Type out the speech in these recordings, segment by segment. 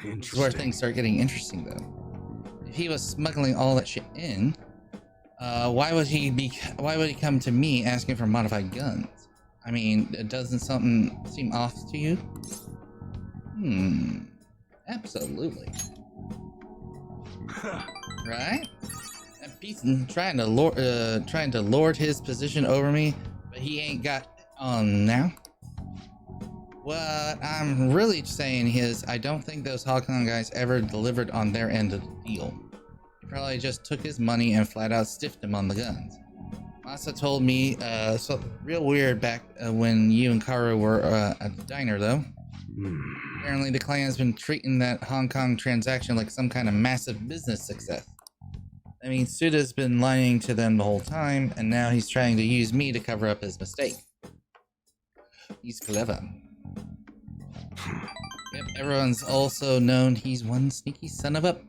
This is where things start getting interesting, though. If he was smuggling all that shit in, why would he come to me asking for modified guns? I mean, doesn't something seem off to you? Absolutely. Right? That beast trying to lord his position over me, but he ain't got on now. What I'm really saying is, I don't think those Hong Kong guys ever delivered on their end of the deal. They probably just took his money and flat out stiffed him on the guns. Masa told me, so real weird back when you and Karu were at the diner, though. Apparently the clan's been treating that Hong Kong transaction like some kind of massive business success. I mean, Suda's been lying to them the whole time, and now he's trying to use me to cover up his mistake. He's clever. Yep, everyone's also known he's one sneaky son of a...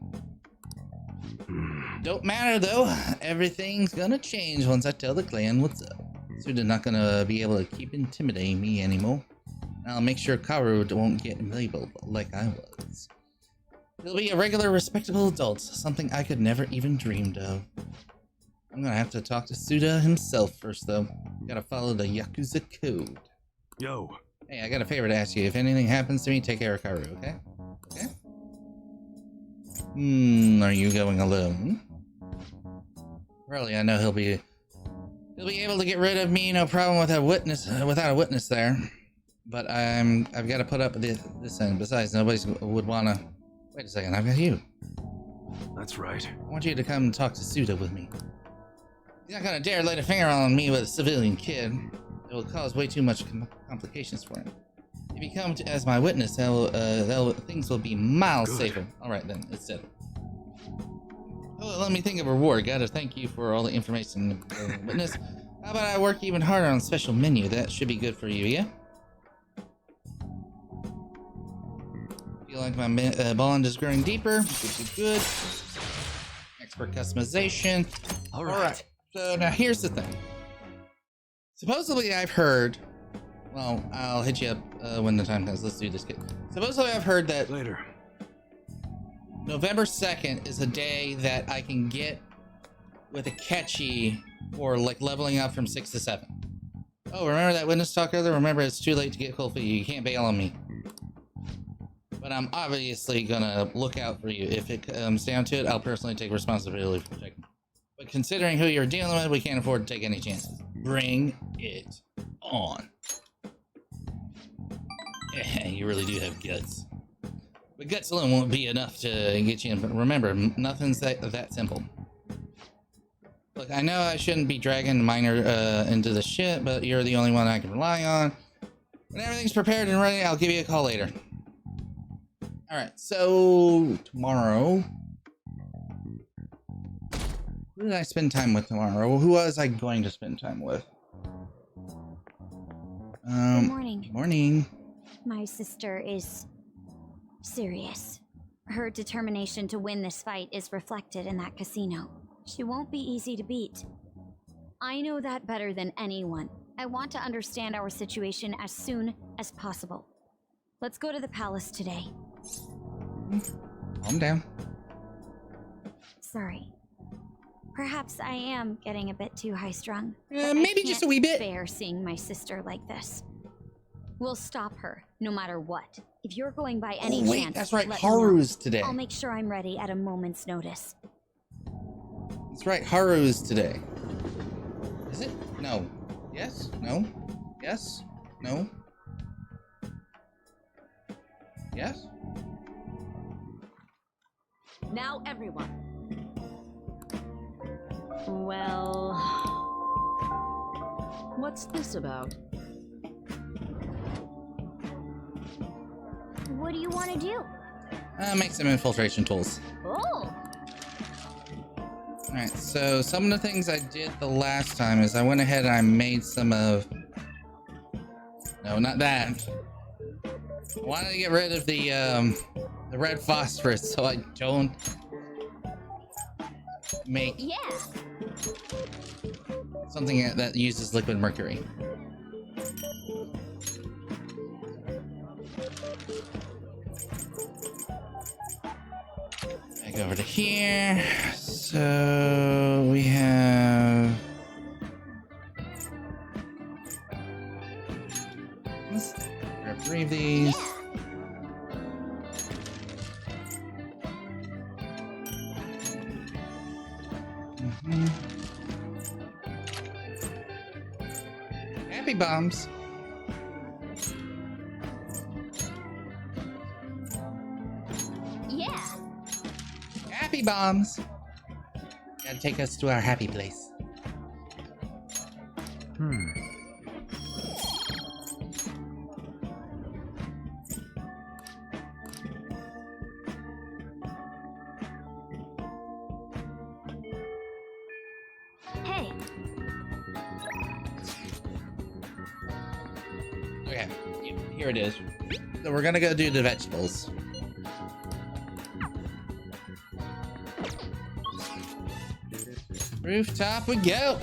Don't matter though, everything's gonna change once I tell the clan what's up. Suda's not gonna be able to keep intimidating me anymore. I'll make sure Karu won't get labeled like I was. He'll be a regular, respectable adult, something I could never even dreamed of. I'm gonna have to talk to Suda himself first, though. Gotta follow the Yakuza code. Yo. Hey, I got a favor to ask you. If anything happens to me, take care of Karu, okay? Okay? Are you going alone? Really, I know he'll be able to get rid of me, no problem, without a witness there. But I've got to put up this end. Besides, nobody would wanna. Wait a second, I've got you. That's right. I want you to come talk to Suda with me. He's not gonna dare lay a finger on me with a civilian kid. It will cause way too much complications for him. If you come as my witness, things will be miles safer. All right then, it's settled. Oh, let me think of a reward. Gotta thank you for all the information, witness. How about I work even harder on a special menu? That should be good for you, yeah? Feel like my bond is growing deeper. Good. Expert customization. All right. So now here's the thing. Supposedly I've heard. Well, I'll hit you up when the time comes. Let's do this, kid. Supposedly I've heard that later. November 2nd is a day that I can get with a catchy for like leveling up from 6 to 7. Oh, remember that witness talk earlier? Remember, it's too late to get cold feet. You can't bail on me. But I'm obviously gonna look out for you. If it comes down to it, I'll personally take responsibility for protecting you. But considering who you're dealing with, we can't afford to take any chances. Bring it on. You really do have guts. But guts alone won't be enough to get you in. But remember, nothing's that simple. Look, I know I shouldn't be dragging Minor into the shit, but you're the only one I can rely on. When everything's prepared and ready, I'll give you a call later. Alright, so tomorrow. Who did I spend time with tomorrow? Who was I going to spend time with? Good morning. Good morning. My sister is serious. Her determination to win this fight is reflected in that casino. She won't be easy to beat. I know that better than anyone. I want to understand our situation as soon as possible. Let's go to the palace today. Calm down. Sorry. Perhaps I am getting a bit too high-strung. Maybe just a wee bit. I can't bear seeing my sister like this. We'll stop her, no matter what. If you're going by any chance, that's right. let me know. Haru's today. I'll make sure I'm ready at a moment's notice. That's right. Haru's today. Is it? No. Yes? No? Yes? No? Yes? Now everyone. Well... What's this about? What do you want to do? Make some infiltration tools. Oh! Alright, so some of the things I did the last time is I went ahead and I made some of... No, not that. I wanted to get rid of the red phosphorus so I don't make something that uses liquid mercury. I go over to here. So we have. Let's grab 3 of these. Happy bombs. Yeah. Happy bombs. Gotta take us to our happy place. Hey. Okay, here it is. So we're gonna go do the vegetables. Rooftop we go.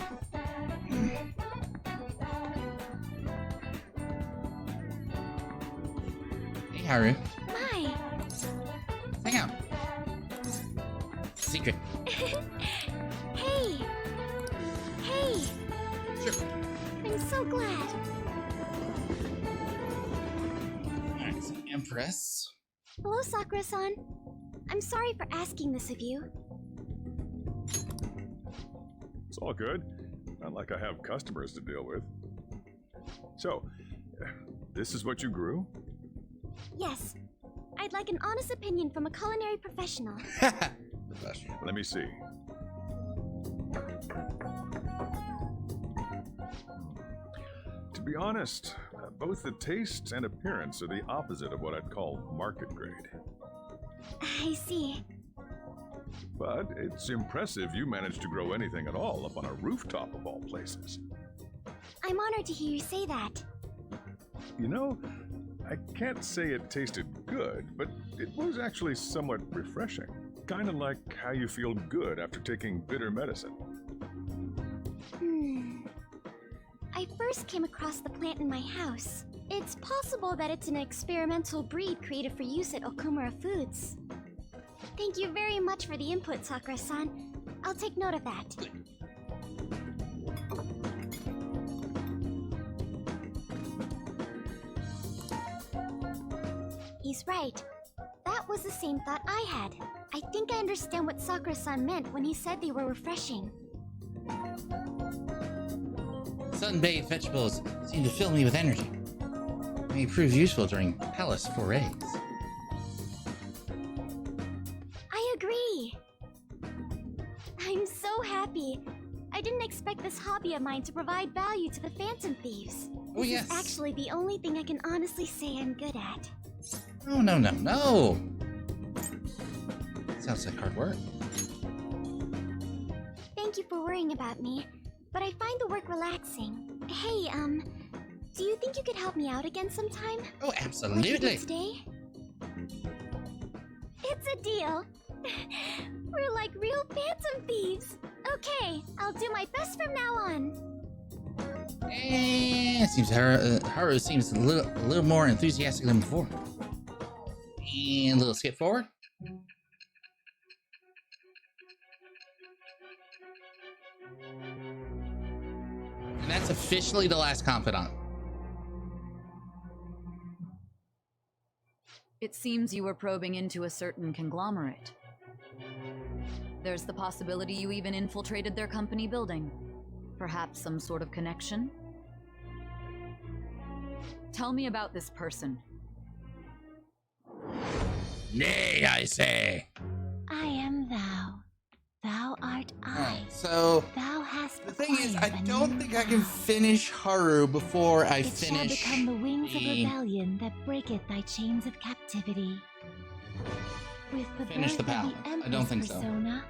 Hey, Haru. My. Hang out. Secret. Hey. Hey. Sure. I'm so glad. Alright, so Empress. Hello, Sakura-san. I'm sorry for asking this of you. It's all good. Not like I have customers to deal with. So, this is what you grew? Yes. I'd like an honest opinion from a culinary professional. Professional. Let me see. To be honest, both the taste and appearance are the opposite of what I'd call market grade. I see. But it's impressive you managed to grow anything at all up on a rooftop of all places. I'm honored to hear you say that. You know, I can't say it tasted good, but it was actually somewhat refreshing. Kind of like how you feel good after taking bitter medicine. I first came across the plant in my house. It's possible that it's an experimental breed created for use at Okumura Foods. Thank you very much for the input, Sakura-san. I'll take note of that. He's right. That was the same thought I had. I think I understand what Sakura-san meant when he said they were refreshing. Sun-bathed vegetables seem to fill me with energy. May prove useful during palace forays. I agree. I'm so happy. I didn't expect this hobby of mine to provide value to the Phantom Thieves. Oh, This yes. is actually the only thing I can honestly say I'm good at. Oh, no, no, no. Sounds like hard work. Thank you for worrying about me, but I find the work relaxing. Hey, do you think you could help me out again sometime? Oh, Like you absolutely. did today? It's a deal. We're like real Phantom Thieves. Okay, I'll do my best from now on. It seems Haru seems a little more enthusiastic than before. And a little skip forward. And that's officially the last confidant. It seems you were probing into a certain conglomerate. There's the possibility you even infiltrated their company building. Perhaps some sort of connection? Tell me about this person. Nay, I say. I am thou. Thou art I. So Thou hast the thing is, I acquired a don't new think I can power. finish Haru before I It shall finish become the wings of the- rebellion that breaketh thy chains of captivity. With the Finish the birth of power. the I Empress don't think so. persona,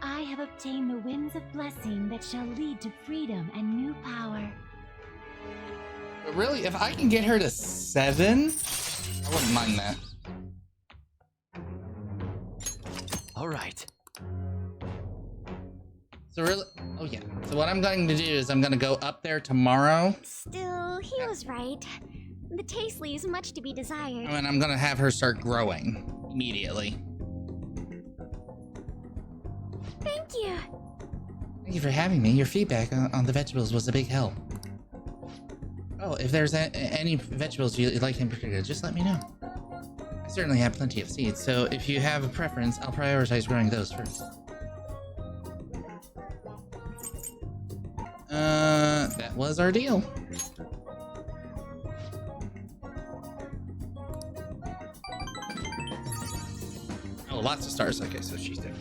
I have obtained the winds of blessing that shall lead to freedom and new power. But really, if I can get her to 7, I wouldn't mind that. All right. So really, oh yeah. So what I'm going to do is I'm going to go up there tomorrow, Still, he was right. The taste leaves much to be desired. and I'm going to have her start growing immediately. you for having me. Your feedback on the vegetables was a big help. Oh, if there's any vegetables you like in particular, just let me know. I certainly have plenty of seeds, so if you have a preference, I'll prioritize growing those first. That was our deal. Oh, lots of stars. Okay, so she's there.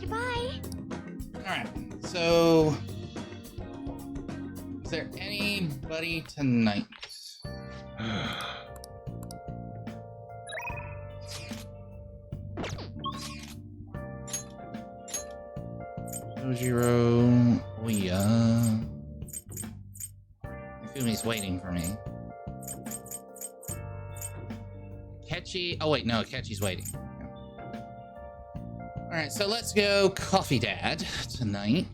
Goodbye. Alright, so... Is there anybody tonight? Sojiro... Oh yeah... Ifumi's waiting for me. Ketchy... Oh wait, no, Ketchy's waiting. Alright, so let's go Coffee Dad tonight.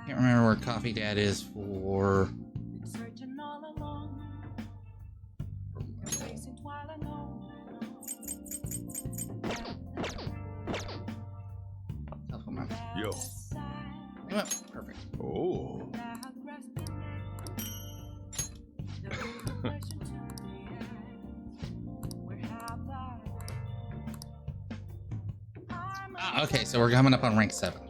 Can't remember where Coffee Dad is for... Telephone map. Yo. Yep, perfect. Oh. Ah, okay, so we're coming up on rank 7.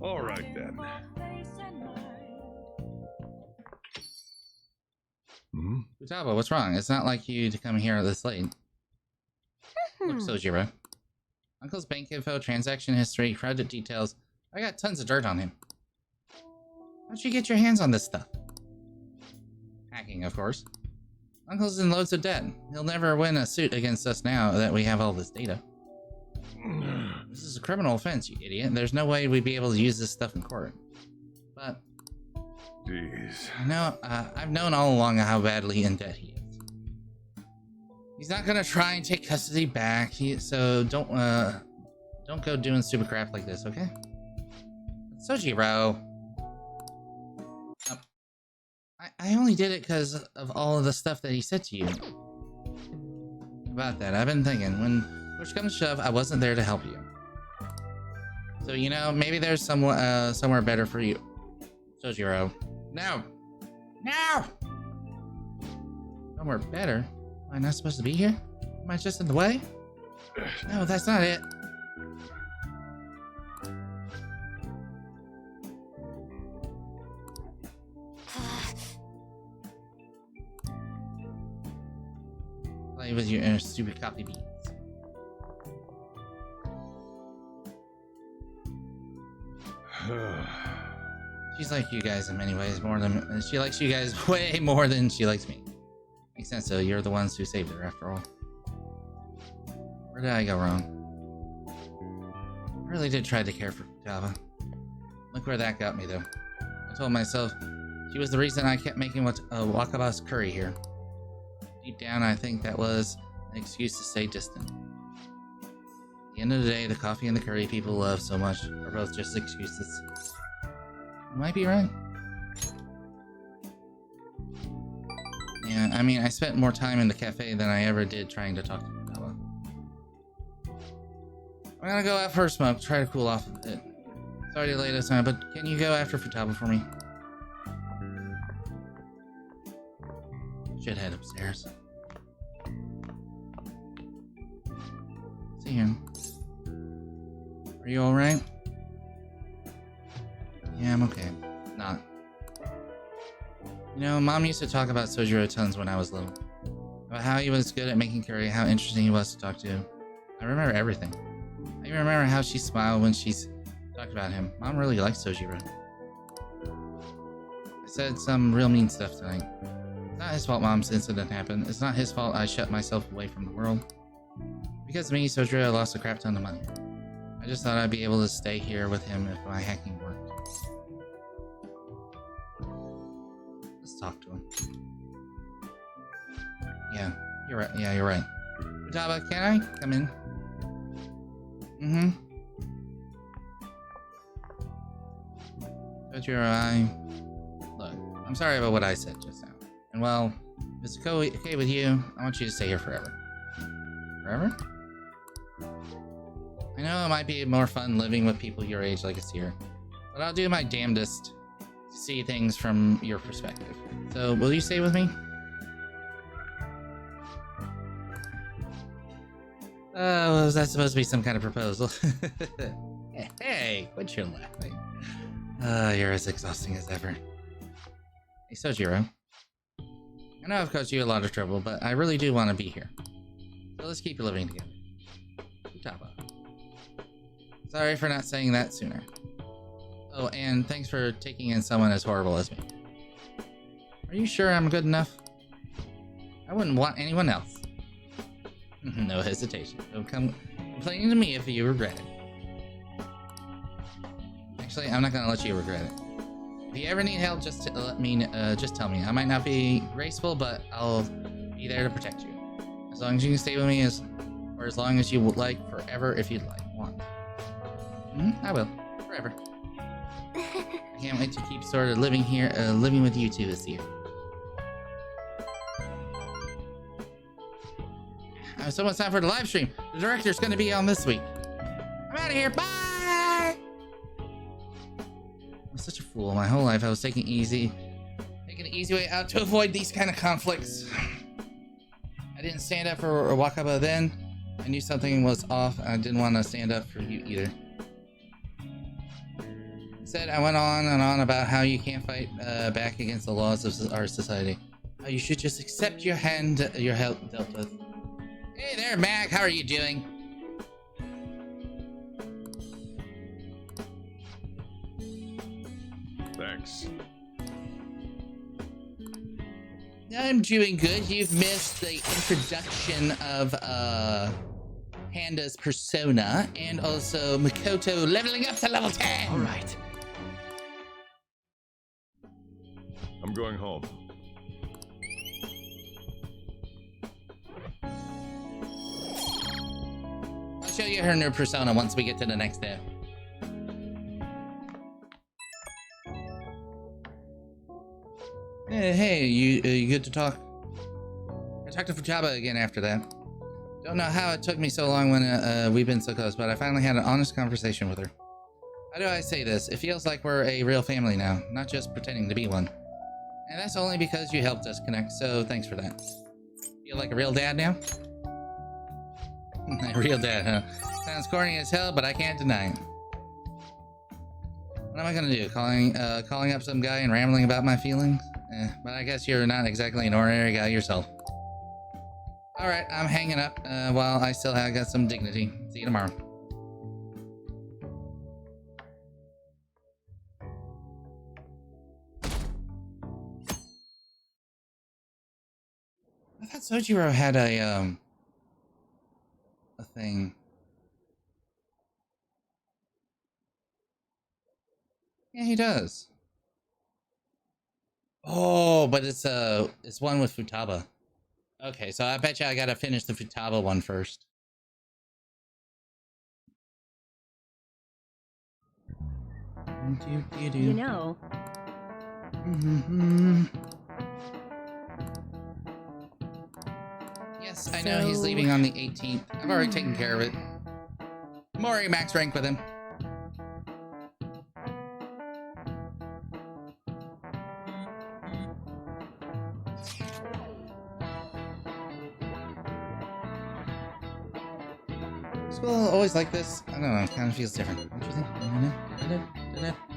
All right then. Hmm? Futaba, what's wrong? It's not like you to come here this late. Look, Sojiro. Uncle's bank info, transaction history, credit details. I got tons of dirt on him. How'd you get your hands on this stuff? Hacking, of course. Uncle's in loads of debt. He'll never win a suit against us now that we have all this data. This is a criminal offense, you idiot. There's no way we'd be able to use this stuff in court. But... Jeez. I've known all along how badly in debt he is. He's not gonna try and take custody back, so don't go doing stupid crap like this, okay? Sojiro. I only did it because of all of the stuff that he said to you. About that, I've been thinking, when push comes to shove, I wasn't there to help you. So, you know, maybe there's somewhere better for you. Sojiro. No! No! Somewhere better? Am I not supposed to be here? Am I just in the way? No, that's not it. Play with your stupid coffee beans. She's like you guys in many ways, she likes you guys way more than she likes me. Makes sense though, you're the ones who saved her after all. Where did I go wrong? I really did try to care for Futaba. Look where that got me though. I told myself she was the reason I kept making Wakaba's curry here. Deep down I think that was an excuse to stay distant. At the end of the day, the coffee and the curry people love so much are both just excuses. You might be right. Yeah, I mean, I spent more time in the cafe than I ever did trying to talk to Futaba. I'm gonna go out for a smoke, try to cool off a bit. Sorry to lay this on, but can you go after Futaba for me? Should head upstairs. See him. Are you alright? Yeah, I'm okay. Not. You know, Mom used to talk about Sojiro tons when I was little. About how he was good at making curry, how interesting he was to talk to. I remember everything. I even remember how she smiled when she talked about him. Mom really liked Sojiro. I said some real mean stuff tonight. It's not his fault Mom's incident happened. It's not his fault I shut myself away from the world. Because of me, Sojiro lost a crap ton of money. I just thought I'd be able to stay here with him if my hacking worked. Let's talk to him. Yeah, you're right. Yeah, you're right. Futaba, can I come in? Mm-hmm. Sojiro, look, I'm sorry about what I said just now. And well, if it's okay with you, I want you to stay here forever. Forever? I know it might be more fun living with people your age like Asier, but I'll do my damnedest to see things from your perspective. So, will you stay with me? Oh, was that supposed to be some kind of proposal? Hey, quit your laughing. You're as exhausting as ever. Hey, Sojiro. I know I've caused you a lot of trouble, but I really do want to be here. So let's keep living together. Futaba. Sorry for not saying that sooner. Oh, and thanks for taking in someone as horrible as me. Are you sure I'm good enough? I wouldn't want anyone else. No hesitation. Don't come complaining to me if you regret it. Actually, I'm not gonna let you regret it. If you ever need help, just tell me. I might not be graceful, but I'll be there to protect you. As long as you can stay with me, or as long as you would like, forever if you'd like. Want. I will. Forever. I can't wait to keep sort of living here, living with you two this year. So much time for the live stream. The director's gonna be on this week. I'm out of here. Bye! I'm such a fool. My whole life I was taking an easy way out to avoid these kind of conflicts. I didn't stand up for Wakaba then. I knew something was off, and I didn't want to stand up for you either. Instead, I went on and on about how you can't fight back against the laws of our society. How you should just accept your help dealt with. Hey there, Mac. How are you doing? Thanks. I'm doing good. You've missed the introduction of Panda's persona and also Makoto leveling up to level 10. All right. I'm going home. I'll show you her new persona once we get to the next step. Hey, you good to talk? I talked to Futaba again after that. Don't know how it took me so long when we've been so close, but I finally had an honest conversation with her. How do I say this? It feels like we're a real family now, not just pretending to be one. And that's only because you helped us connect, so thanks for that. Feel like a real dad now? A real dad, huh? Sounds corny as hell, but I can't deny it. What am I gonna do? Calling up some guy and rambling about my feelings? But I guess you're not exactly an ordinary guy yourself. Alright, I'm hanging up while I still have got some dignity. See you tomorrow. I thought Sojiro had a thing. Yeah, he does. Oh, but it's one with Futaba. Okay, so I bet you I gotta finish the Futaba one first. You know. Yes, I know he's leaving on the 18th. I've already taken care of it. Mori max rank with him. School always like this. I don't know, it kind of feels different. Don't you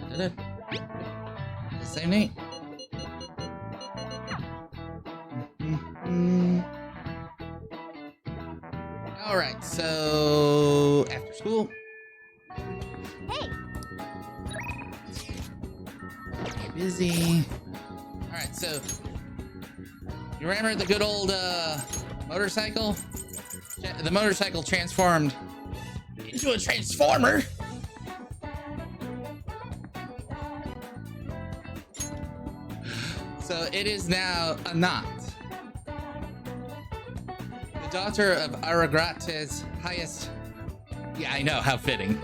think? Same name. Alright, so after school. Hey! Get busy. Alright, so you remember the good old motorcycle? The motorcycle transformed into a transformer. So it is now a knot. The daughter of Aragrate's highest... Yeah, I know, how fitting.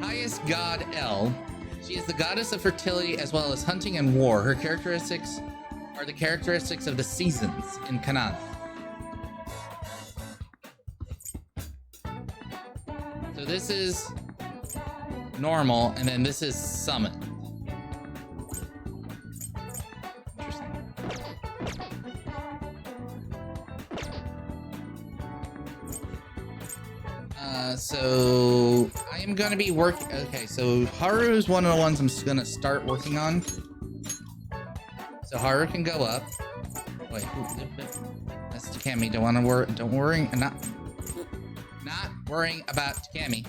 Highest god El. She is the goddess of fertility as well as hunting and war. Her characteristics are the characteristics of the seasons in Canaan. this is normal, and then this is summoned. So I am gonna be working. Okay, so Haru is one of the ones I'm gonna start working on. So Haru can go up. Wait, that's Takami. Don't want to worry. Don't worry. Not worrying about Takami.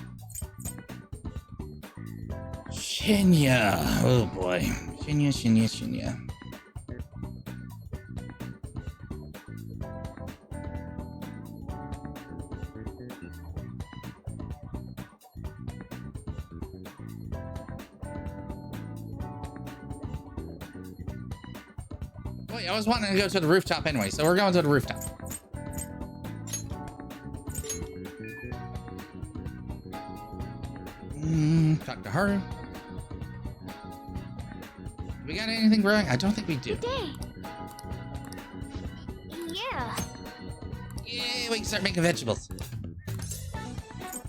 Shinya. Oh boy. Shinya. Wait, I was wanting to go to the rooftop anyway, so we're going to the rooftop. Talk to her. We got anything growing? I don't think we do. Good day. Yeah. Yeah, we can start making vegetables.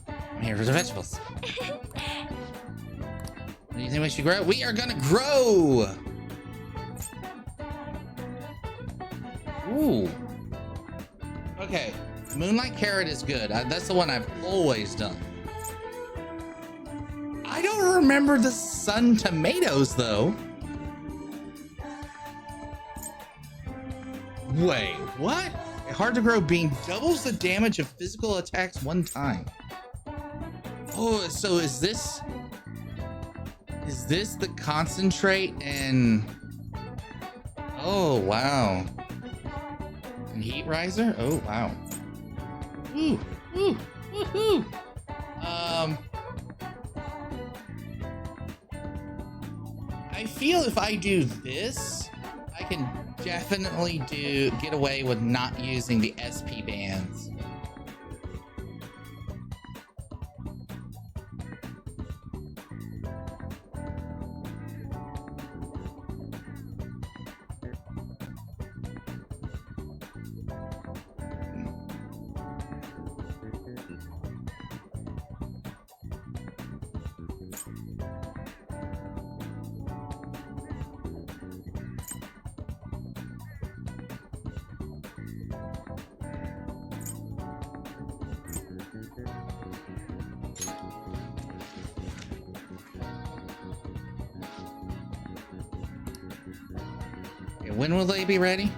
I'm here for the vegetables. What do you think we should grow? We are gonna grow! Ooh. Okay, Moonlight Carrot is good. That's the one I've always done. I don't remember the Sun Tomatoes, though. Wait, what? A hard to grow bean doubles the damage of physical attacks one time. Oh, so is this the concentrate and... Oh, wow. And heat riser? Oh, wow. Ooh, ooh, woohoo! I feel if I do this, I can definitely get away with not using the SP bands. When will they be ready?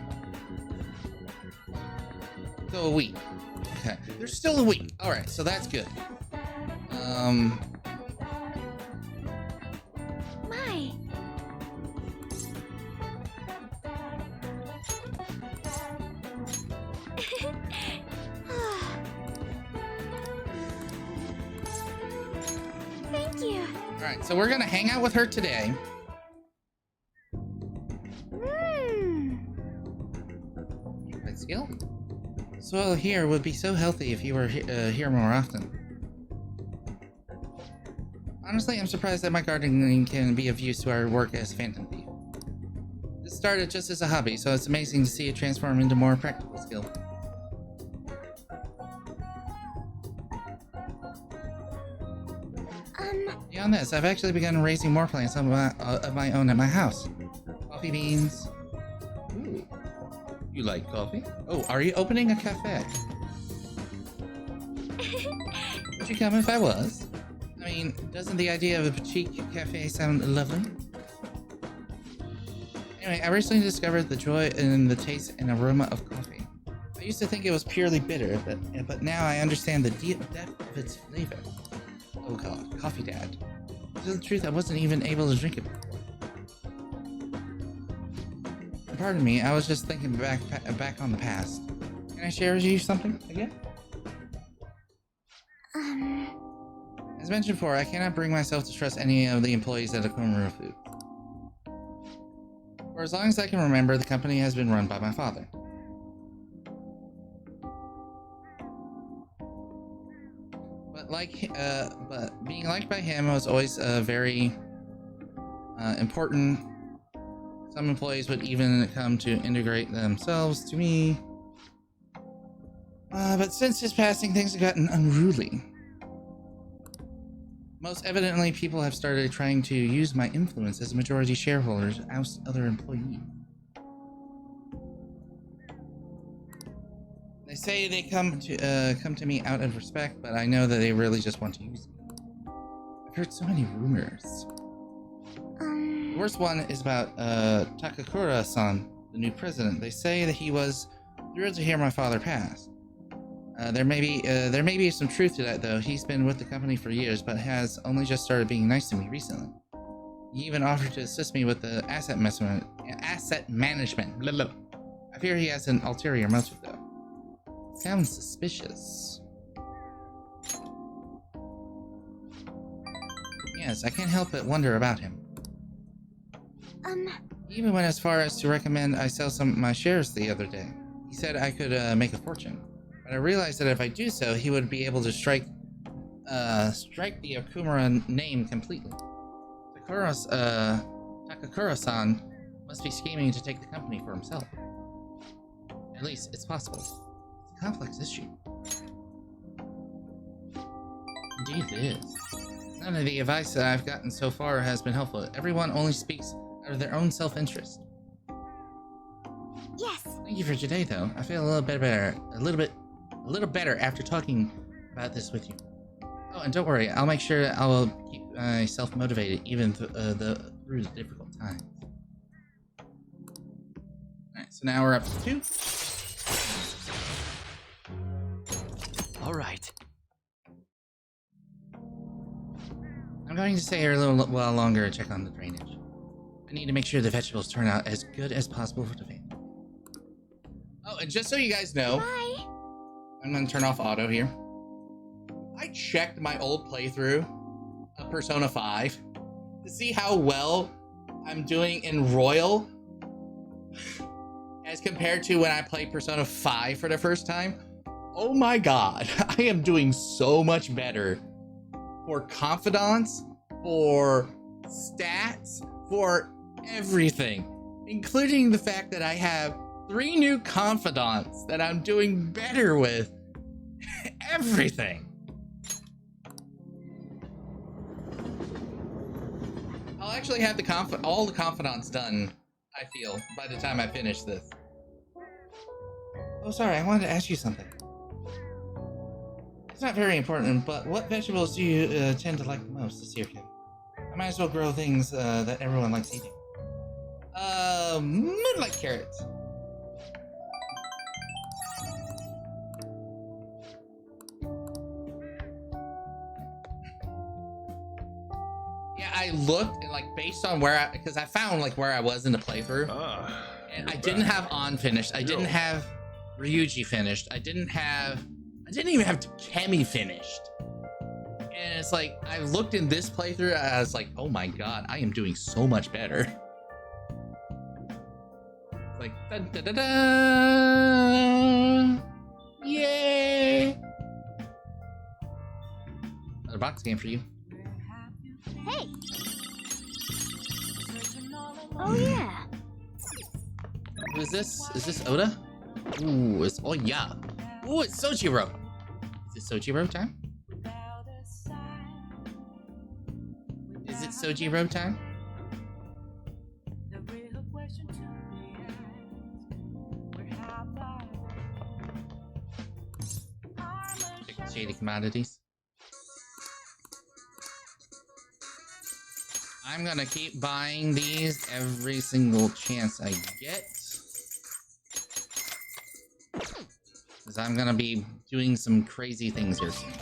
So a week. Okay. There's still a week. Alright, so that's good. My. Thank you. Alright, so we're gonna hang out with her today. Skill? Soil here would be so healthy if you were here more often. Honestly, I'm surprised that my gardening can be of use to our work as Phantom Thief. This started just as a hobby, so it's amazing to see it transform into more practical skill. Beyond this, I've actually begun raising more plants of my own at my house. Coffee beans. Ooh. You like coffee? Oh, are you opening a cafe? Would you come if I was? I mean, doesn't the idea of a boutique cafe sound lovely? Anyway, I recently discovered the joy in the taste and aroma of coffee. I used to think it was purely bitter, but now I understand the depth of its flavor. Oh god, coffee dad. To tell the truth, I wasn't even able to drink it before. Pardon me, I was just thinking back on the past. Can I share with you something again? As mentioned before, I cannot bring myself to trust any of the employees at Akumura Food. For as long as I can remember, the company has been run by my father. But being liked by him was always very important. Some employees would even come to integrate themselves to me. But since his passing, things have gotten unruly. Most evidently, people have started trying to use my influence as a majority shareholder to oust other employees. They say they come to me out of respect, but I know that they really just want to use me. I've heard so many rumors. The worst one is about Takakura-san, the new president. They say that he was thrilled to hear my father pass. There may be some truth to that, though. He's been with the company for years, but has only just started being nice to me recently. He even offered to assist me with the asset management. Blah, blah. I fear he has an ulterior motive, though. Sounds suspicious. Yes, I can't help but wonder about him. He even went as far as to recommend I sell some of my shares the other day. He said I could make a fortune. But I realized that if I do so, he would be able to strike the Okumura name completely. Takakura-san must be scheming to take the company for himself. At least, it's possible. It's a complex issue. Indeed it is. None of the advice that I've gotten so far has been helpful. Everyone only speaks out of their own self-interest. Yes. Thank you for today, though. I feel a little better after talking about this with you. Oh, and don't worry, I'll make sure I will keep myself motivated even through the difficult times. Alright, so now we're up to 2. Alright. I'm going to stay here a little while longer and check on the drainage. I need to make sure the vegetables turn out as good as possible for the family. Oh, and just so you guys know, Bye. I'm going to turn off auto here. I checked my old playthrough of Persona 5 to see how well I'm doing in Royal as compared to when I played Persona 5 for the first time. Oh my god, I am doing so much better for confidants, for stats, for everything, including the fact that I have 3 new confidants that I'm doing better with. Everything. I'll actually have all the confidants done, I feel, by the time I finish this. Oh, sorry, I wanted to ask you something. It's not very important, but what vegetables do you tend to like the most this year, Kim? I might as well grow things that everyone likes eating. Moonlight carrots. Yeah, I looked and based on where because I found where I was in the playthrough, and I didn't have On finished. I didn't have Ryuji finished. I didn't even have Kemi finished. And it's I looked in this playthrough, I was like, oh my god, I am doing so much better. It's dun, dun, dun, dun. Yay! Another box game for you. Hey. Oh yeah. Who is this? Is this Oda? Ooh, it's Oya. Ooh, it's Sojiro. Is it Sojiro time? Is it Sojiro time? Shady commodities. I'm gonna keep buying these every single chance I get, because I'm gonna be doing some crazy things here soon.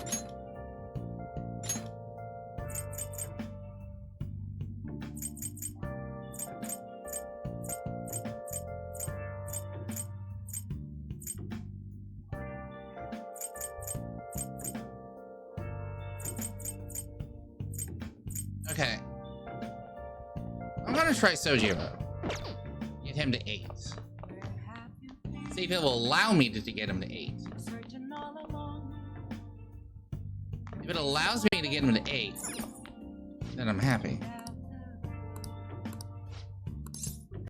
Okay. I'm gonna try Sojiro. Get him to 8. See if it will allow me to get him to 8. If it allows me to get him to 8, then I'm happy.